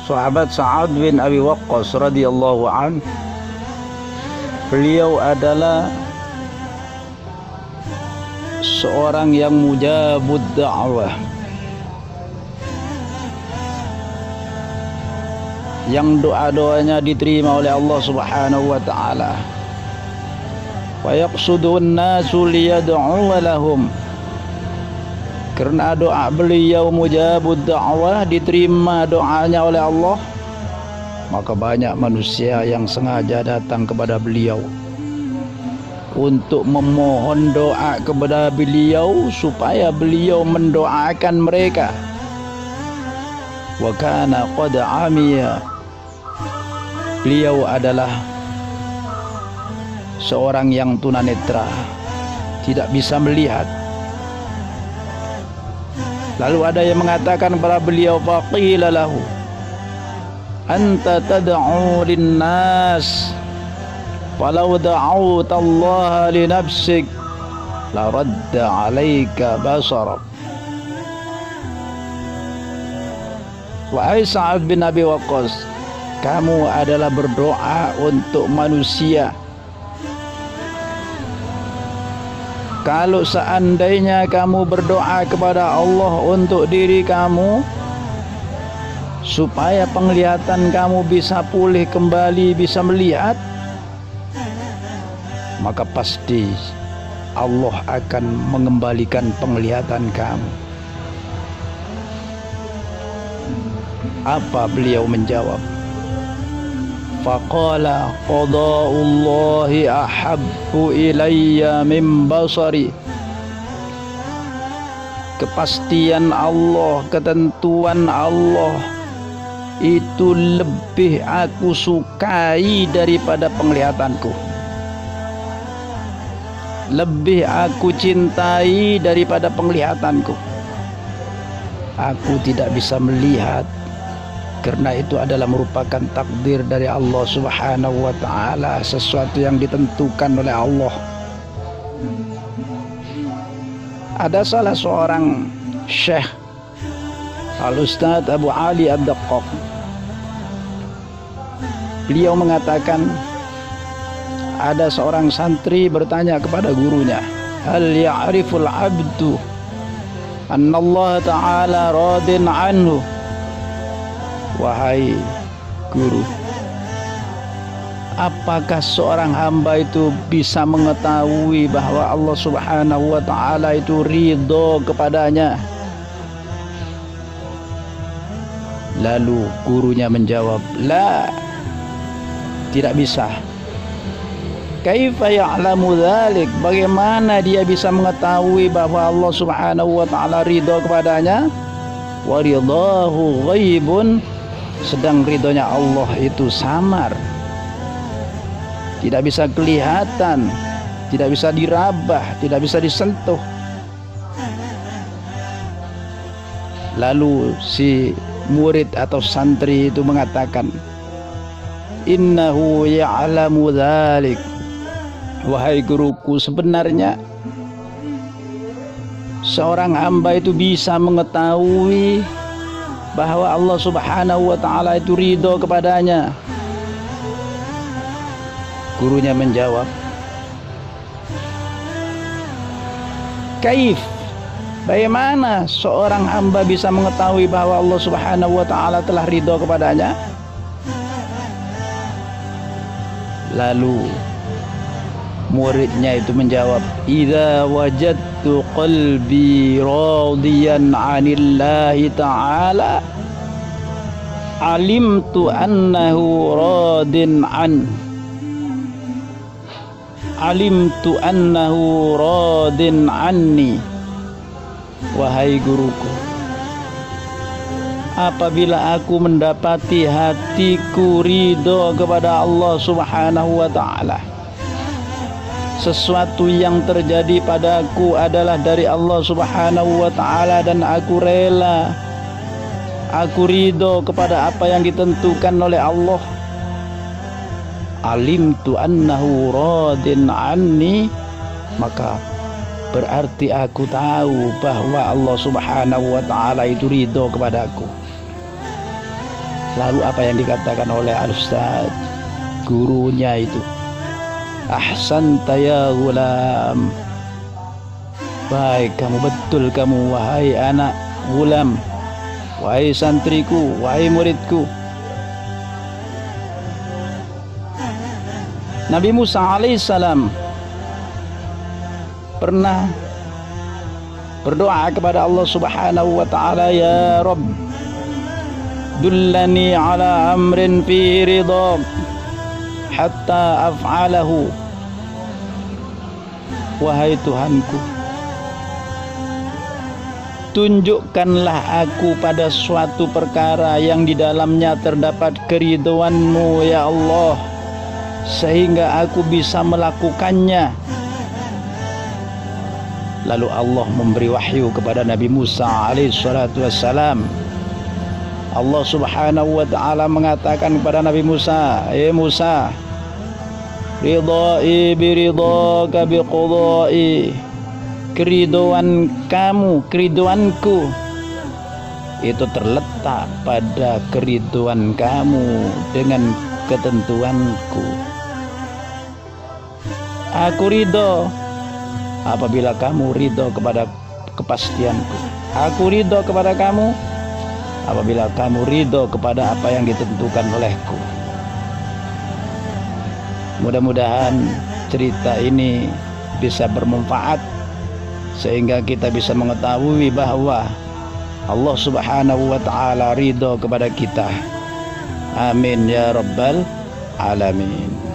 sahabat Sa'ad bin Abi Waqqas radhiyallahu an, beliau adalah seorang yang mujabud da'wah, yang doa-doanya diterima oleh Allah Subhanahu wa taala. Wa yaqsudun nasu liyad'u lahum, karena doa beliau mujabud da'wah, diterima doanya oleh Allah, maka banyak manusia yang sengaja datang kepada beliau untuk memohon doa kepada beliau supaya beliau mendoakan mereka. Wa kana qad amiya, beliau adalah seorang yang tunanetra, tidak bisa melihat. Lalu ada yang mengatakan kepada beliau, faqila lahu anta tad'u linnas walau da'awta Allah li nafsik la radda 'alaika basarak. Wahai Sa'ad bin Abi Waqqas, kamu adalah berdoa untuk manusia. Kalau seandainya kamu berdoa kepada Allah untuk diri kamu supaya penglihatan kamu bisa pulih kembali, bisa melihat, maka pasti Allah akan mengembalikan penglihatan kamu. Apa beliau menjawab? Faqala qada'ullahi ahabbu ilayya min basari. Kepastian Allah, ketentuan Allah itu lebih aku sukai daripada penglihatanku, lebih aku cintai daripada penglihatanku. Aku tidak bisa melihat karena itu adalah merupakan takdir dari Allah Subhanahu wa taala, sesuatu yang ditentukan oleh Allah. Ada salah seorang syekh, Al-Ustadz Abu Ali Ad-Daqqaq, beliau mengatakan ada seorang santri bertanya kepada gurunya, hal ya'riful abdu anna Allah ta'ala radin anhu. Wahai guru, apakah seorang hamba itu bisa mengetahui bahwa Allah Subhanahu wa ta'ala itu ridho kepadanya? Lalu gurunya menjawab, la, tidak bisa. Kaifa ya'lamu dzalik? Bagaimana dia bisa mengetahui bahwa Allah Subhanahu wa ta'ala ridho kepadanya? Wa ridahu ghaibun, sedang ridhonya Allah itu samar, tidak bisa kelihatan, tidak bisa dirabah, tidak bisa disentuh. Lalu si murid atau santri itu mengatakan, innahu ya'lamu dzalik. Wahai guruku, sebenarnya seorang hamba itu bisa mengetahui bahwa Allah Subhanahu wa ta'ala itu ridho kepadanya. Gurunya menjawab, kaif, bagaimana seorang hamba bisa mengetahui bahwa Allah Subhanahu wa ta'ala telah ridho kepadanya? Lalu muridnya itu menjawab, idza wajadtu qalbi radiyan 'anillahi ta'ala alimtu annahu radin an, alimtu annahu radin anni. Wahai guruku, apabila aku mendapati hatiku ridho kepada Allah Subhanahu wa ta'ala, sesuatu yang terjadi padaku adalah dari Allah Subhanahu wa ta'ala, dan aku rela, aku ridho kepada apa yang ditentukan oleh Allah. Alimtu annahu radin anni, maka berarti aku tahu bahwa Allah Subhanahu wa ta'ala itu ridho kepadaku. Lalu apa yang dikatakan oleh al-ustaz gurunya itu? Ahsanta ya gulam. Baik kamu, betul kamu wahai anak gulam, wahai santriku, wahai muridku. Nabi Musa alaihissalam pernah berdoa kepada Allah Subhanahu wa ta'ala, ya Rabb dullani ala amrin fi ridhak hatta af'alahu. Wahai Tuhanku, tunjukkanlah aku pada suatu perkara yang di dalamnya terdapat keridhaan-Mu ya Allah, sehingga aku bisa melakukannya. Lalu Allah memberi wahyu kepada Nabi Musa alaihissalatu wassalam. Allah Subhanahu wa ta'ala mengatakan kepada Nabi Musa, Musa, ridai biridaka biqadai. Keridhaan kamu, keridhaanku itu terletak pada keridhaan kamu dengan ketentuanku. Aku ridho apabila kamu ridho kepada kepastianku. Aku ridho kepada kamu apabila kamu ridho kepada apa yang ditentukan olehku. Mudah-mudahan cerita ini bisa bermanfaat sehingga kita bisa mengetahui bahwa Allah Subhanahu wa ta'ala ridho kepada kita. Amin ya rabbal alamin.